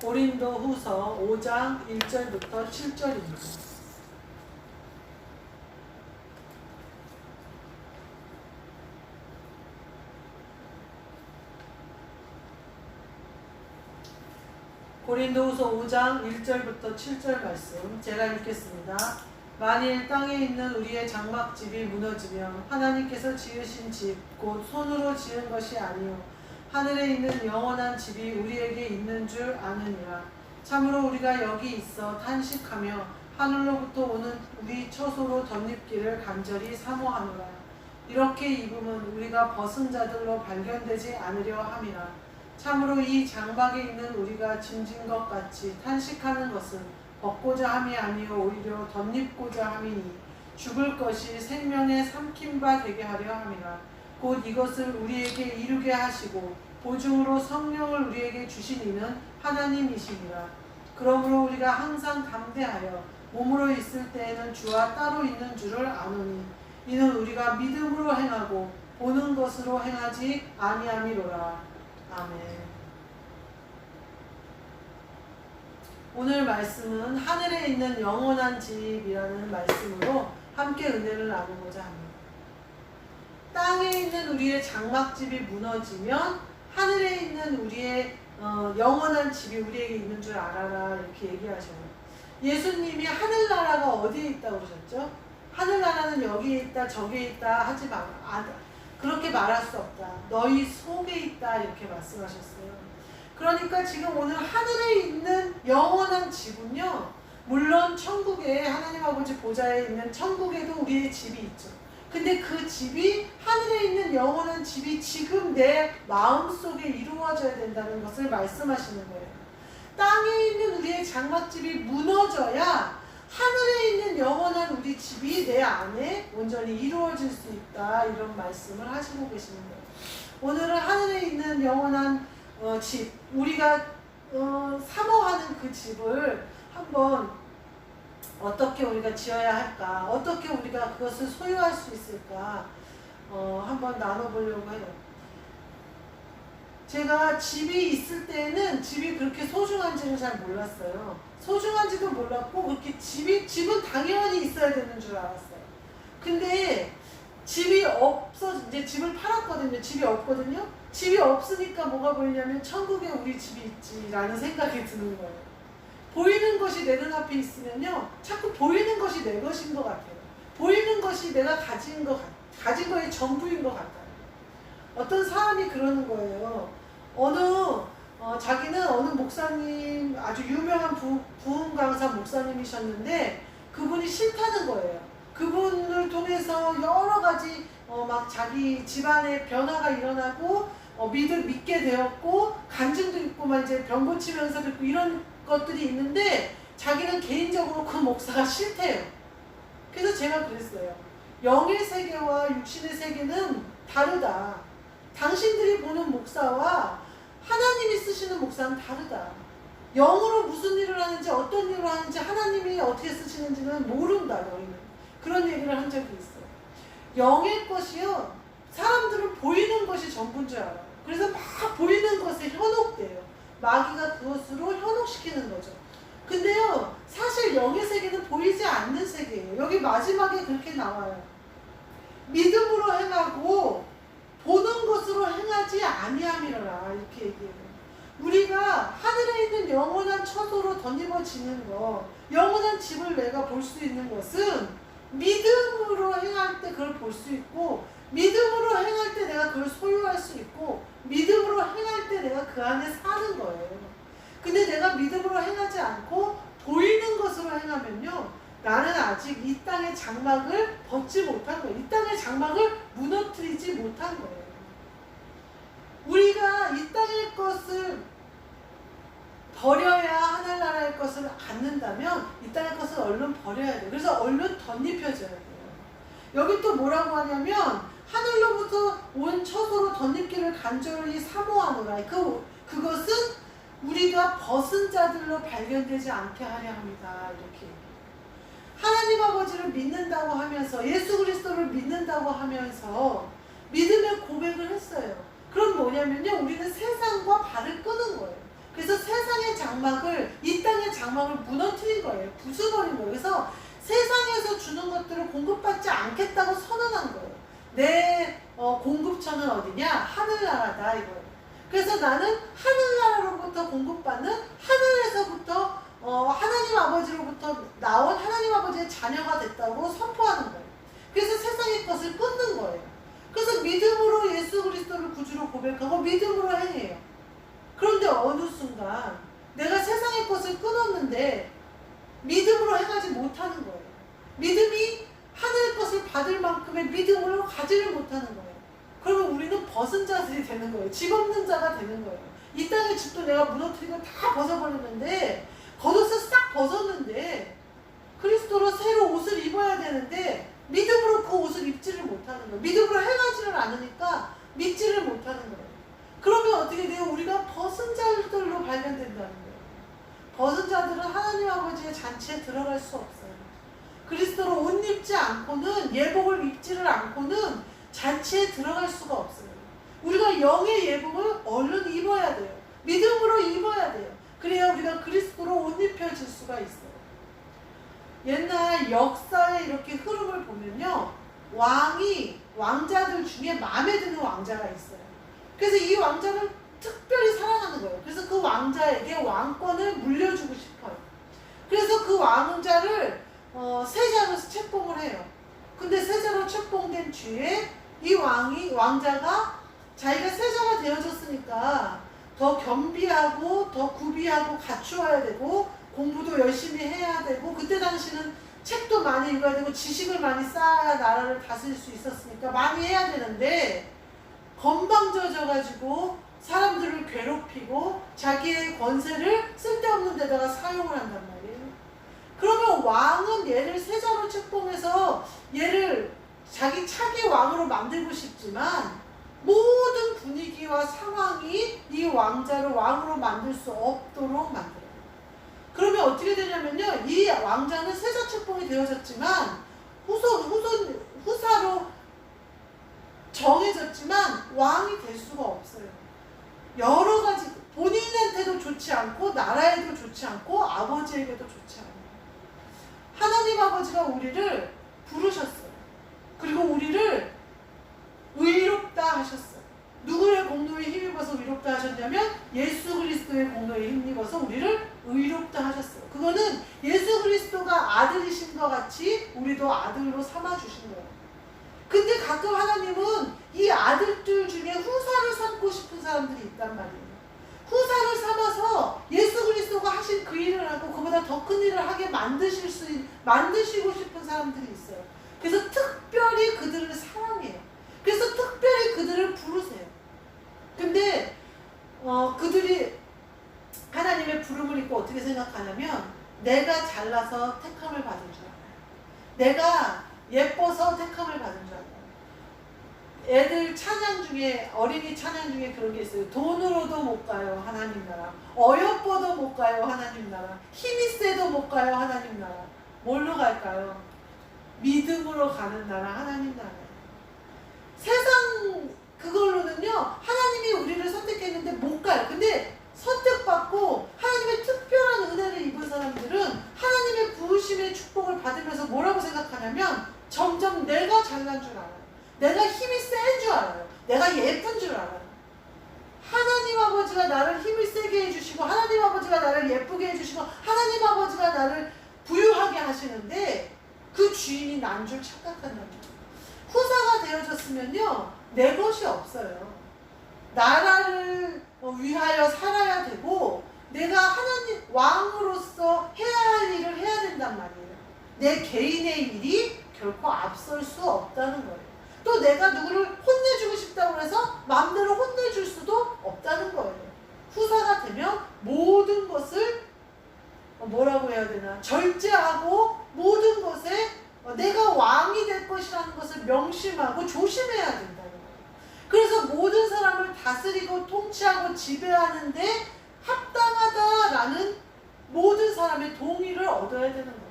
고린도후서 5장 1절부터 7절입니다. 고린도후서 5장 1절부터 7절 말씀 제가 읽겠습니다. 만일 땅에 있는 우리의 장막집이 무너지면 하나님께서 지으신 집 곧 손으로 지은 것이 아니요 하늘에 있는 영원한 집이 우리에게 있는 줄 아느니라. 참으로 우리가 여기 있어 탄식하며 하늘로부터 오는 우리 처소로 덧입기를 간절히 사모하노라. 이렇게 입으면 우리가 벗은 자들로 발견되지 않으려 함이라. 참으로 이 장막에 있는 우리가 짐진 것 같이 탄식하는 것은 벗고자 함이 아니요 오히려 덧입고자 함이니 죽을 것이 생명에 삼킨 바 되게 하려 함이라. 곧 이것을 우리에게 이루게 하시고 보증으로 성령을 우리에게 주신 이는 하나님이시니라. 그러므로 우리가 항상 담대하여 몸으로 있을 때에는 주와 따로 있는 줄을 아노니 이는 우리가 믿음으로 행하고 보는 것으로 행하지 아니함이로라. 아멘. 오늘 말씀은 하늘에 있는 영원한 집이라는 말씀으로 함께 은혜를 나누고자 합니다. 땅에 있는 우리의 장막집이 무너지면 하늘에 있는 우리의 영원한 집이 우리에게 있는 줄 알아라 이렇게 얘기하셔요. 예수님이 하늘나라가 어디에 있다고 그러셨죠? 하늘나라는 여기에 있다 저기에 있다 하지 마. 그렇게 말할 수 없다. 너희 속에 있다 이렇게 말씀하셨어요. 그러니까 지금 오늘 하늘에 있는 영원한 집은요. 물론 천국에 하나님 아버지 보좌에 있는 천국에도 우리의 집이 있죠. 근데 그 집이 하늘에 있는 영원한 집이 지금 내 마음속에 이루어져야 된다는 것을 말씀하시는 거예요. 땅에 있는 우리의 장막집이 무너져야 하늘에 있는 영원한 우리 집이 내 안에 온전히 이루어질 수 있다 이런 말씀을 하시고 계시는 거예요. 오늘은 하늘에 있는 영원한 집 우리가 사모하는 그 집을 한번 어떻게 우리가 지어야 할까 어떻게 우리가 그것을 소유할 수 있을까 한번 나눠보려고 해요. 제가 집이 있을 때는 집이 그렇게 소중한지는 잘 몰랐어요. 소중한지도 몰랐고 그렇게 집은 당연히 있어야 되는 줄 알았어요. 근데 집이 이제 집을 팔았거든요. 집이 없거든요. 집이 없으니까 뭐가 보이냐면 천국에 우리 집이 있지라는 생각이 드는 거예요. 보이는 것이 내 눈앞에 있으면요. 자꾸 보이는 것이 내 것인 것 같아요. 보이는 것이 내가 가진 거의 전부인 것 같아요. 어떤 사람이 그러는 거예요. 자기는 어느 목사님, 아주 유명한 부흥 강사 목사님이셨는데 그분이 싫다는 거예요. 그분을 통해서 여러 가지 막 자기 집안에 변화가 일어나고 믿게 되었고 간증도 있고 막 이제 병 고치면서도 있고 이런 것들이 있는데 자기는 개인적으로 그 목사가 싫대요. 그래서 제가 그랬어요. 영의 세계와 육신의 세계는 다르다. 당신들이 보는 목사와 하나님이 쓰시는 목사는 다르다. 영으로 무슨 일을 하는지 어떤 일을 하는지 하나님이 어떻게 쓰시는지는 모른다 너희는. 그런 얘기를 한 적이 있어요. 영의 것이요. 사람들은 보이는 것이 전부인 줄 알아요. 그래서 막 보이는 것에 현혹돼요. 마귀가 그것으로 현혹시키는 거죠. 근데요. 사실 영의 세계는 보이지 않는 세계예요. 여기 마지막에 그렇게 나와요. 믿음으로 행하고 보는 것으로 행하지 아니함이라 이렇게 얘기해요. 우리가 하늘에 있는 영원한 처소로 덧입어지는 것, 영원한 집을 내가 볼 수 있는 것은 믿음으로 행할 때 그걸 볼 수 있고 믿음으로 행할 때 내가 그걸 소유할 수 있고 믿음으로 행할 때 내가 그 안에 사는 거예요. 근데 내가 믿음으로 행하지 않고 보이는 것으로 행하면요. 나는 아직 이 땅의 장막을 벗지 못한 거예요. 이 땅의 장막을 무너뜨리지 못한 거예요. 우리가 이 땅의 것을 버려야 하늘나라의 것을 갖는다면 이 땅의 것을 얼른 버려야 돼요. 그래서 얼른 덧입혀져야 돼요. 여기 또 뭐라고 하냐면 하늘로부터 온 처소로 덧입기를 간절히 사모하노라. 그것은 우리가 벗은 자들로 발견되지 않게 하려 합니다. 이렇게 하나님 아버지를 믿는다고 하면서 예수 그리스도를 믿는다고 하면서 믿음의 고백을 했어요. 그럼 뭐냐면요. 우리는 세상과 발을 끄는 거예요. 그래서 세상의 장막을, 이 땅의 장막을 무너뜨린 거예요. 부숴버린 거예요. 그래서 세상에서 주는 것들을 공급받지 않겠다고 선언한 거예요. 내 공급처는 어디냐? 하늘나라다 이거예요. 그래서 나는 하늘나라로부터 공급받는, 하늘에서부터 하나님 아버지로부터 나온 하나님 아버지의 자녀가 됐다고 선포하는 거예요. 그래서 세상의 것을 끊는 거예요. 그래서 믿음으로 예수 그리스도를 구주로 고백하고 믿음으로 행해요. 그런데 어느 순간 내가 세상의 것을 끊었는데 믿음으로 행하지 못하는 거예요. 믿음이 하늘의 것을 받을 만큼의 믿음을 가지를 못하는 거예요. 그러면 우리는 벗은 자들이 되는 거예요. 집 없는 자가 되는 거예요. 이 땅의 집도 내가 무너뜨리고 다 벗어버렸는데, 겉옷을 싹 벗었는데 그리스도로 새로 옷을 입어야 되는데 믿음으로 그 옷을 입지를 못하는 거예요. 믿음으로 행하지를 않으니까 믿지를 못하는 거예요. 그러면 어떻게 돼요? 우리가 벗은 자들로 발견된다는 거예요. 벗은 자들은 하나님 아버지의 잔치에 들어갈 수 없어요. 그리스도로 옷 입지 않고는, 예복을 입지를 않고는 잔치에 들어갈 수가 없어요. 우리가 영의 예복을 얼른 입어야 돼요. 믿음으로 입어야 돼요. 그래야 우리가 그리스도로 옷 입혀질 수가 있어요. 옛날 역사의 이렇게 흐름을 보면요, 왕자들 중에 마음에 드는 왕자가 있어요. 그래서 이 왕자를 특별히 사랑하는 거예요. 그래서 그 왕자에게 왕권을 물려주고 싶어요. 그래서 그 왕자를 세자로 책봉을 해요. 근데 세자로 책봉된 뒤에 이 왕자가 자기가 세자가 되어졌으니까 더 겸비하고 더 구비하고 갖추어야 되고 공부도 열심히 해야 되고, 그때 당시는 책도 많이 읽어야 되고 지식을 많이 쌓아야 나라를 다스릴 수 있었으니까 많이 해야 되는데, 건방져져가지고 사람들을 괴롭히고 자기의 권세를 쓸데없는 데다가 사용을 한단 말이에요. 그러면 왕은 얘를 세자로 책봉해서 얘를 자기 차기 왕으로 만들고 싶지만 모든 분위기와 상황이 이 왕자를 왕으로 만들 수 없도록 만들어요. 그러면 어떻게 되냐면요, 이 왕자는 세자 책봉이 되어졌지만 후사로 정해졌지만 왕이 될 수가 없어요. 여러 가지, 본인한테도 좋지 않고 나라에도 좋지 않고 아버지에게도 좋지 않아요. 하나님 아버지가 우리를 부르셨어요. 그리고 우리를 의롭다 하셨어요. 누구의 공로에 힘입어서 의롭다 하셨냐면 예수 그리스도의 공로에 힘입어서 우리를 의롭다 하셨어요. 그거는 예수 그리스도가 아들이신 것 같이 우리도 아들로 삼아주신 거예요. 근데 가끔 하나님은 이 아들들 중에 후사를 삼고 싶은 사람들이 있단 말이에요. 후사를 삼아서 예수 그리스도가 하신 그 일을 하고 그보다 더 큰 일을 하게 만드시고 싶은 사람들이 있어요. 그래서 특별히 그들을 사랑해요. 그래서 특별히 그들을 부르세요. 근데 그들이 하나님의 부름을 입고 어떻게 생각하냐면, 내가 잘나서 택함을 받은 줄 알아요. 내가 예뻐서 택함을 받은 줄 알아요. 애들 찬양 중에, 어린이 찬양 중에 그런 게 있어요. 돈으로도 못 가요 하나님 나라, 어여뻐도 못 가요 하나님 나라, 힘이 세도 못 가요 하나님 나라. 뭘로 갈까요? 믿음으로 가는 나라, 하나님 나라예요. 세상 그걸로는요, 하나님이 우리를 선택했는데 못 가요. 근데 선택받고 하나님의 특별한 은혜를 입은 사람들은 하나님의 부으심의 축복을 받으면서 뭐라고 생각하냐면, 점점 내가 잘난 줄 알아요. 내가 힘이 센 줄 알아요. 내가 예쁜 줄 알아요. 하나님 아버지가 나를 힘을 세게 해주시고, 하나님 아버지가 나를 예쁘게 해주시고, 하나님 아버지가 나를 부유하게 하시는데 그 주인이 난 줄 착각한단 말이에요. 후사가 되어졌으면요, 내 것이 없어요. 나라를 위하여 살아야 되고, 내가 하나님 왕으로서 해야 할 일을 해야 된단 말이에요. 내 개인의 일이 결코 앞설 수 없다는 거예요. 또 내가 누구를 혼내주고 싶다고 해서 마음대로 혼내줄 수도 없다는 거예요. 후사가 되면 모든 것을 뭐라고 해야 되나, 절제하고 모든 것에 내가 왕이 될 것이라는 것을 명심하고 조심해야 된다는 거예요. 그래서 모든 사람을 다스리고 통치하고 지배하는데 합당하다라는 모든 사람의 동의를 얻어야 되는 거예요.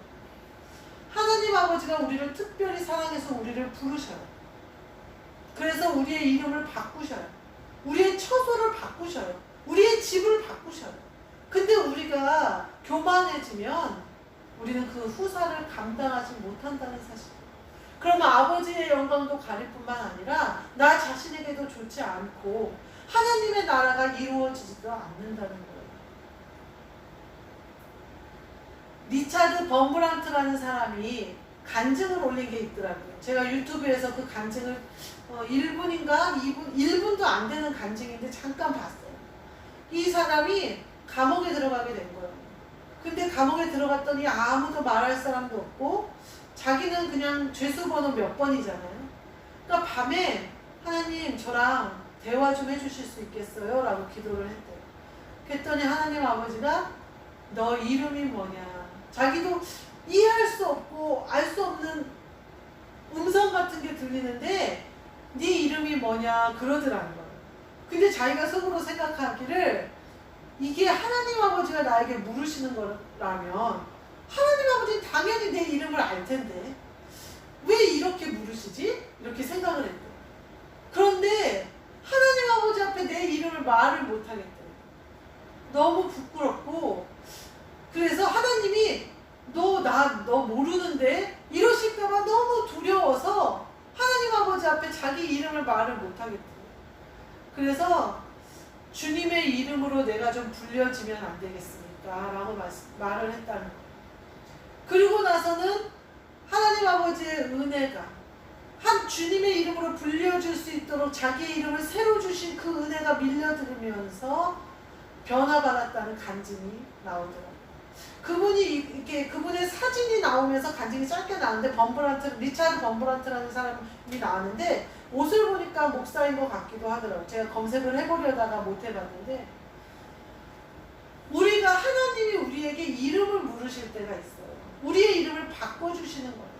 하나님 아버지가 우리를 특별히 사랑해서 우리를 부르셔요. 그래서 우리의 이름을 바꾸셔요. 우리의 처소를 바꾸셔요. 우리의 집을 바꾸셔요. 근데 우리가 우리가 교만해지면 우리는 그 후사를 감당하지 못한다는 사실. 그러면 아버지의 영광도 가릴 뿐만 아니라 나 자신에게도 좋지 않고 하나님의 나라가 이루어지지도 않는다는 거예요. 리차드 범브란트라는 사람이 간증을 올린 게 있더라고요. 제가 유튜브에서 그 간증을 1분인가 2분, 1분도 안 되는 간증인데 잠깐 봤어요. 이 사람이 감옥에 들어가게 된 거예요. 근데 감옥에 들어갔더니 아무도 말할 사람도 없고 자기는 그냥 죄수번호 몇 번이잖아요. 그러니까 밤에 하나님 저랑 대화 좀 해주실 수 있겠어요? 라고 기도를 했대요. 그랬더니 하나님 아버지가 너 이름이 뭐냐. 자기도 이해할 수 없고 알 수 없는 음성 같은 게 들리는데 네 이름이 뭐냐 그러더라는 거예요. 근데 자기가 속으로 생각하기를 이게 하나님 아버지가 나에게 물으시는 거라면 하나님 아버지는 당연히 내 이름을 알 텐데 왜 이렇게 물으시지? 이렇게 생각을 했대요. 그런데 하나님 아버지 앞에 내 이름을 말을 못 하겠대요. 너무 부끄럽고 그래서 하나님이 너 모르는데 이러실까봐 너무 두려워서 하나님 아버지 앞에 자기 이름을 말을 못 하겠대요. 그래서 주님의 이름으로 내가 좀 불려지면 안 되겠습니까? 라고 말을 했다는 거예요. 그리고 나서는 하나님 아버지의 은혜가 주님의 이름으로 불려줄 수 있도록 자기의 이름을 새로 주신 그 은혜가 밀려들으면서 변화받았다는 간증이 나오더라고요. 그분의 사진이 나오면서 간증이 짧게 나왔는데 리차드 범브란트라는 사람이 나왔는데 옷을 보니까 목사인 것 같기도 하더라고요. 제가 검색을 해보려다가 못 해봤는데 우리가 하나님이 우리에게 이름을 물으실 때가 있어요. 우리의 이름을 바꿔주시는 거예요.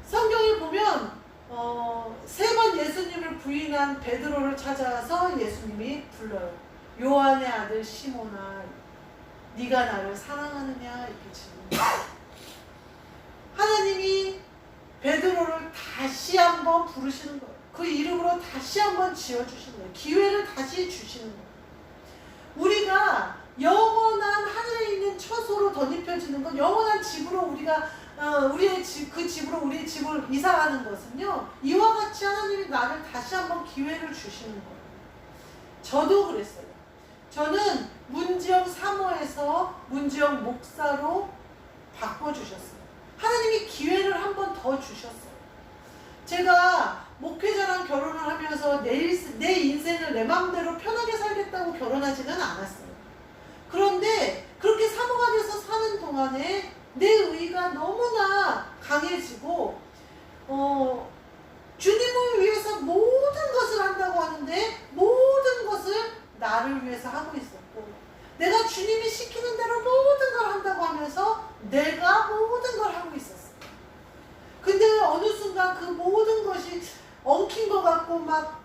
성경에 보면 3번 예수님을 부인한 베드로를 찾아서 예수님이 불러요. 요한의 아들 시몬아 네가 나를 사랑하느냐 이렇게 질문해요. 하나님이 베드로를 다시 한번 부르시는 거예요. 그 이름으로 다시 한번 지어주시는 거예요. 기회를 다시 주시는 거예요. 우리가 영원한 하늘에 있는 처소로 덧입혀지는 것, 영원한 집으로 우리가 그 집으로 우리의 집을 이사하는 것은요, 이와 같이 하나님이 나를 다시 한번 기회를 주시는 거예요. 저도 그랬어요. 저는 문지영 사모에서 문지영 목사로 바꿔주셨어요. 하나님이 기회를 한 번 더 주셨어요. 제가 목회자랑 결혼을 하면서 내 인생을 내 마음대로 편하게 살겠다고 결혼하지는 않았어요. 그런데 그렇게 사모가 돼서 사는 동안에 내 의가 너무나 강해지고 주님을 위해서 모든 것을 한다고 하는데 모든 것을 나를 위해서 하고 있었고 내가 주님이 시키는 대로 모든 걸 한다고 하면서 내가 모든 걸 하고 있었어요. 근데 어느 순간 그 모든 것이 엉킨 것 같고 막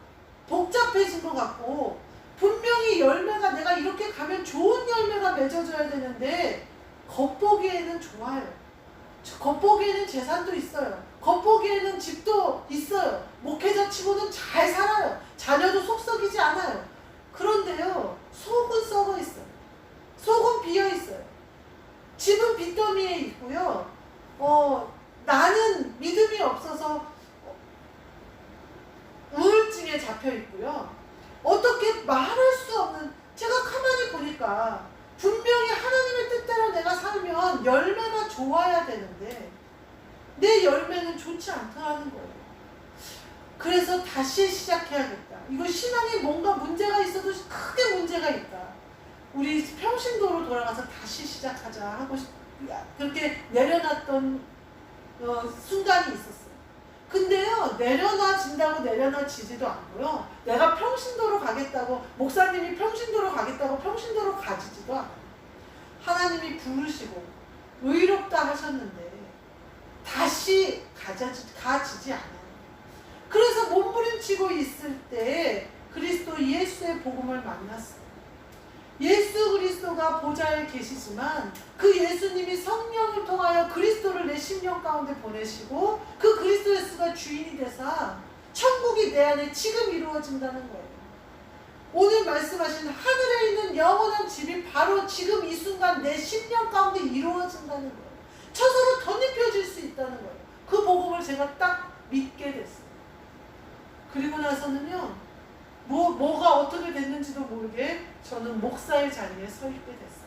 복잡해진 것 같고 분명히 열매가 내가 이렇게 가면 좋은 열매가 맺어져야 되는데 겉보기에는 좋아요. 겉보기에는 재산도 있어요. 겉보기에는 집도 있어요. 목회자 치고는 잘 살아요. 자녀도 속썩이지 않아요. 그런데요, 속은 썩어 있어요. 속은 비어 있어요. 집은 빚더미에 있고요. 나는 믿음이 없어서 우울증에 잡혀 있고요. 어떻게 말할 수 없는, 제가 가만히 보니까 분명히 하나님의 뜻대로 내가 살면 열매가 좋아야 되는데 내 열매는 좋지 않다는 거예요. 그래서 다시 시작해야겠다. 이거 신앙에 뭔가 문제가 있어도 크게 문제가 있다. 우리 평신도로 돌아가서 다시 시작하자 하고 그렇게 내려놨던 순간이 있었어요. 근데요, 내려놔진다고 내려놔지지도 않고요. 내가 평신도로 가겠다고, 목사님이 평신도로 가겠다고 평신도로 가지지도 않아요. 하나님이 부르시고 의롭다 하셨는데 다시 가지지 않아요. 그래서 몸부림치고 있을 때 그리스도 예수의 복음을 만났어요. 예수 그리스도가 보좌에 계시지만 그 예수님이 성령을 통하여 그리스도를 내 심령 가운데 보내시고 그 그리스도 예수가 주인이 되사 천국이 내 안에 지금 이루어진다는 거예요. 오늘 말씀하신 하늘에 있는 영원한 집이 바로 지금 이 순간 내 심령 가운데 이루어진다는 거예요. 처소로 덧입혀질 수 있다는 거예요. 그 복음을 제가 딱 믿게 됐어요. 그리고 나서는요, 뭐가 어떻게 됐는지도 모르게 저는 목사의 자리에 서 있게 됐어요.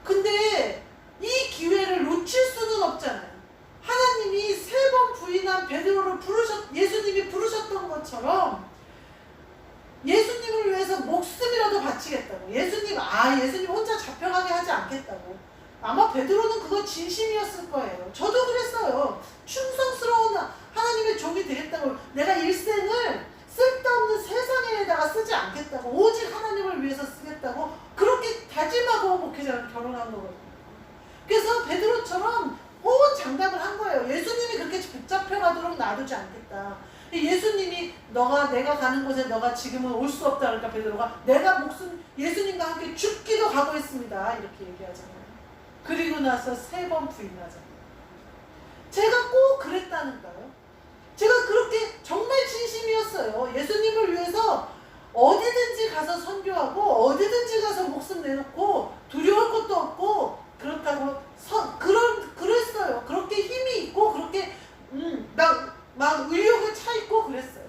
근데 이 기회를 놓칠 수는 없잖아요. 하나님이 3번 부인한 베드로를 예수님이 부르셨던 것처럼 예수님을 위해서 목숨이라도 바치겠다고. 예수님 혼자 잡혀가게 하지 않겠다고. 아마 베드로는 그거 진심이었을 거예요. 저도 그랬어요. 충성스러운 하나님의 종이 되겠다고. 내가 일생을 쓸데없는 세상에다가 쓰지 않겠다고. 오직 하나님을 위해서 쓰겠다고. 그렇게 다짐하고 목회자랑 결혼한 거거든요. 그래서 베드로처럼 호언장담을 한 거예요. 예수님이 그렇게 붙잡혀가도록 놔두지 않겠다. 예수님이 내가 가는 곳에 너가 지금은 올 수 없다. 그러니까 베드로가 내가 예수님과 함께 죽기도 각오했습니다. 이렇게 얘기하잖아요. 그리고 나서 3번 부인하잖아요. 제가 꼭 그랬다니까요. 제가 그렇게 정말 진심이었어요. 예수님을 위해서 어디든지 가서 선교하고 어디든지 가서 목숨 내놓고 두려울 것도 없고 그렇다고 그랬어요. 그렇게 힘이 있고 그렇게 막 의욕을 차 있고 그랬어요.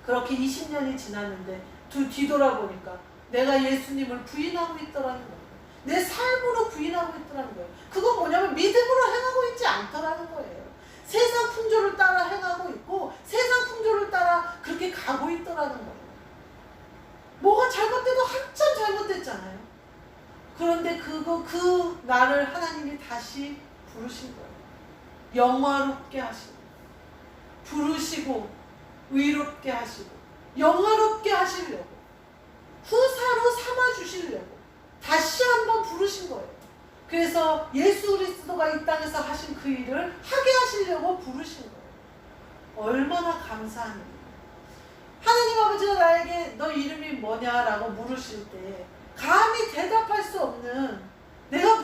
그렇게 20년이 지났는데 뒤돌아보니까 내가 예수님을 부인하고 있더라는 거예요. 내 삶으로 부인하고 있더라는 거예요. 그건 뭐냐면 믿음으로 행하고 있지 않더라는 거예요. 세상 풍조를 따라 행하고 있고 세상 풍조를 따라 그렇게 가고 있더라는 거예요. 뭐가 잘못돼도 한참 잘못됐잖아요. 그런데 그 나를 하나님이 다시 부르신 거예요. 영화롭게 하시고 부르시고 의롭게 하시고 영화롭게 하시려고 후사로 삼아주시려고 다시 한번 부르신 거예요. 그래서 예수 그리스도가 이 땅에서 하신 그 일을 하게 하시려고 부르신 거예요. 얼마나 감사한 일이에요. 하나님 아버지가 나에게 너 이름이 뭐냐라고 물으실 때 감히 대답할 수 없는 내가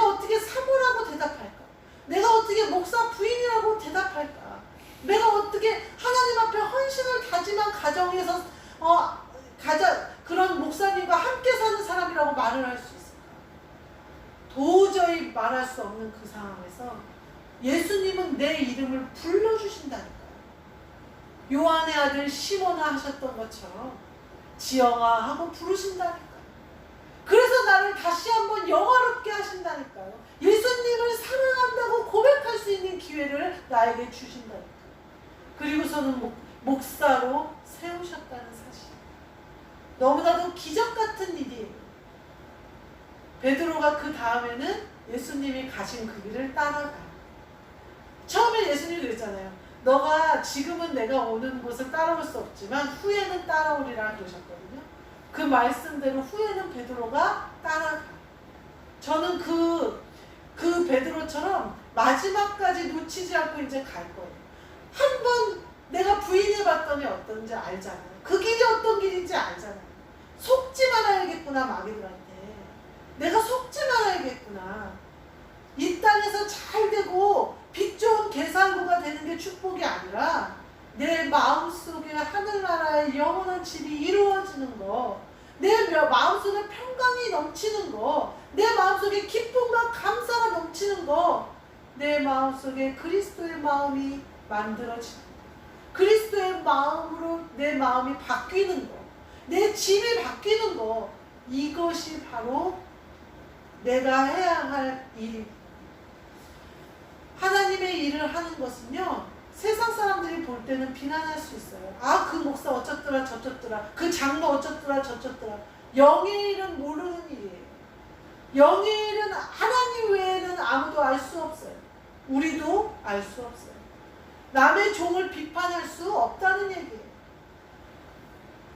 어떻게 사모라고 대답할까? 내가 어떻게 목사 부인이라고 대답할까? 내가 어떻게 하나님 앞에 헌신을 다짐한 가정에서 그런 목사님과 함께 사는 사람이라고 말을 할 수 있을까? 도저히 말할 수 없는 그 상황에서 예수님은 내 이름을 불러주신다니까요. 요한의 아들 시몬아 하셨던 것처럼 지영아 하고 부르신다니까요. 그래서 나를 다시 한번 영화롭게 하신다니까요. 예수님을 사랑한다고 고백할 수 있는 기회를 나에게 주신다니까요. 그리고서는 목사로 세우셨다는 사실. 너무나도 기적 같은 일이에요. 베드로가 그 다음에는 예수님이 가신 그 길을 따라가요. 처음에 예수님이 그랬잖아요. 너가 지금은 내가 오는 곳을 따라올 수 없지만 후에는 따라오리라 그러셨거든요. 그 말씀대로 후에는 베드로가 따라가요. 저는 그 베드로처럼 마지막까지 놓치지 않고 이제 갈 거예요. 한번 내가 부인해봤더니 어떤지 알잖아요. 그 길이 어떤 길인지 알잖아요. 속지 말아야겠구나 마귀들한테. 내가 속지 말아야겠구나. 이 땅에서 잘 되고 빛 좋은 계산구가 되는 게 축복이 아니라 내 마음속에 하늘나라의 영원한 집이 이루어지는 거, 내 마음속에 평강이 넘치는 거, 내 마음속에 기쁨과 감사가 넘치는 거, 내 마음속에 그리스도의 마음이 만들어지는 거, 그리스도의 마음으로 내 마음이 바뀌는 거, 내 집이 바뀌는 거, 이것이 바로 내가 해야 할 일입니다. 하나님의 일을 하는 것은요, 세상 사람들이 볼 때는 비난할 수 있어요. 그 목사 어쩌더라 저쩌더라, 그 장로 어쩌더라 저쩌더라. 영의 일은 모르는 일이에요. 영의 일은 하나님 외에는 아무도 알 수 없어요. 우리도 알 수 없어요. 남의 종을 비판할 수 없다는 얘기예요.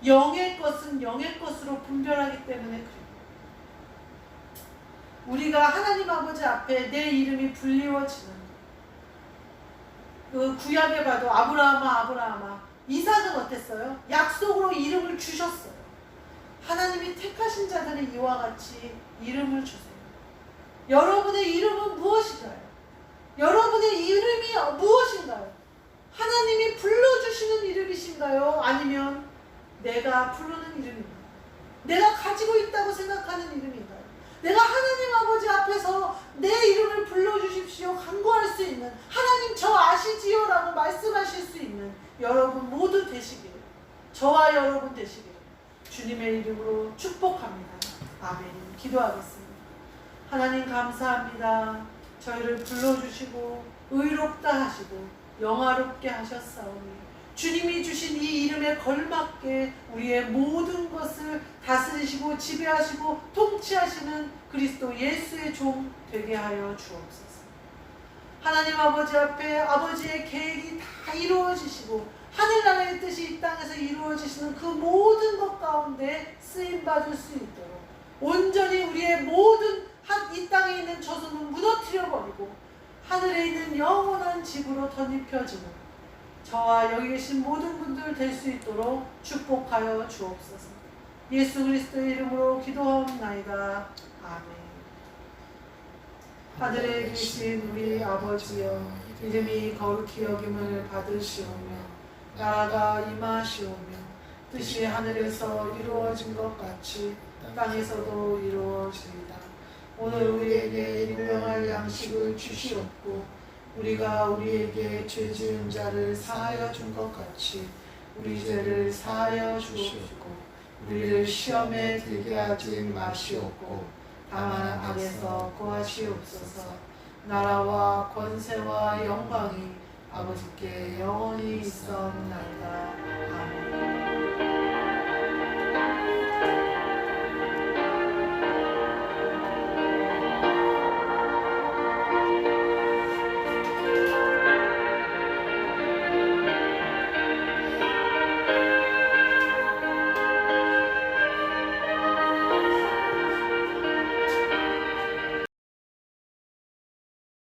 영의 것은 영의 것으로 분별하기 때문에 그래요. 우리가 하나님 아버지 앞에 내 이름이 불리워지는, 그 구약에 봐도 아브라함아 이삭은 어땠어요? 약속으로 이름을 주셨어요. 하나님이 택하신 자들이 이와 같이 이름을 주세요. 여러분의 이름은 무엇인가요? 여러분의 이름이 무엇인가요? 하나님이 불러주시는 이름이신가요? 아니면 내가 부르는 이름인가요? 내가 가진 가지고 있다고 생각하는 이름인가요? 내가 하나님 아버지 앞에서 내 이름을 불러주십시오 간구할 수 있는, 하나님 저 아시지요? 라고 말씀하실 수 있는 여러분 모두 되시기를, 저와 여러분 되시기를 주님의 이름으로 축복합니다. 아멘. 기도하겠습니다. 하나님 감사합니다. 저희를 불러주시고 의롭다 하시고 영화롭게 하셨사오니 주님이 주신 이 이름에 걸맞게 우리의 모든 것을 다스리시고 지배하시고 통치하시는 그리스도 예수의 종 되게 하여 주옵소서. 하나님 아버지 앞에 아버지의 계획이 다 이루어지시고 하늘나라의 뜻이 이 땅에서 이루어지시는 그 모든 것 가운데 쓰임받을 수 있도록 온전히 우리의 모든 이 땅에 있는 저주는 무너뜨려버리고 하늘에 있는 영원한 집으로 덧입혀지는 저와 여기 계신 모든 분들 될 수 있도록 축복하여 주옵소서. 예수 그리스도의 이름으로 기도하옵나이다. 아멘. 하늘에 계신 우리 아버지여, 이름이 거룩히 여김을 받으시오며 나라가 임하시오며 뜻이 하늘에서 이루어진 것 같이 땅에서도 이루어지이다. 오늘 우리에게 일용할 양식을 주시옵고 우리가 우리에게 죄 지은 자를 사하여 준 것 같이 우리 죄를 사하여 주시옵고 우리를 시험에 들게 하지 마시옵고 다만 악에서 구하시옵소서. 나라와 권세와 영광이 아버지께 영원히 있사옵나이다.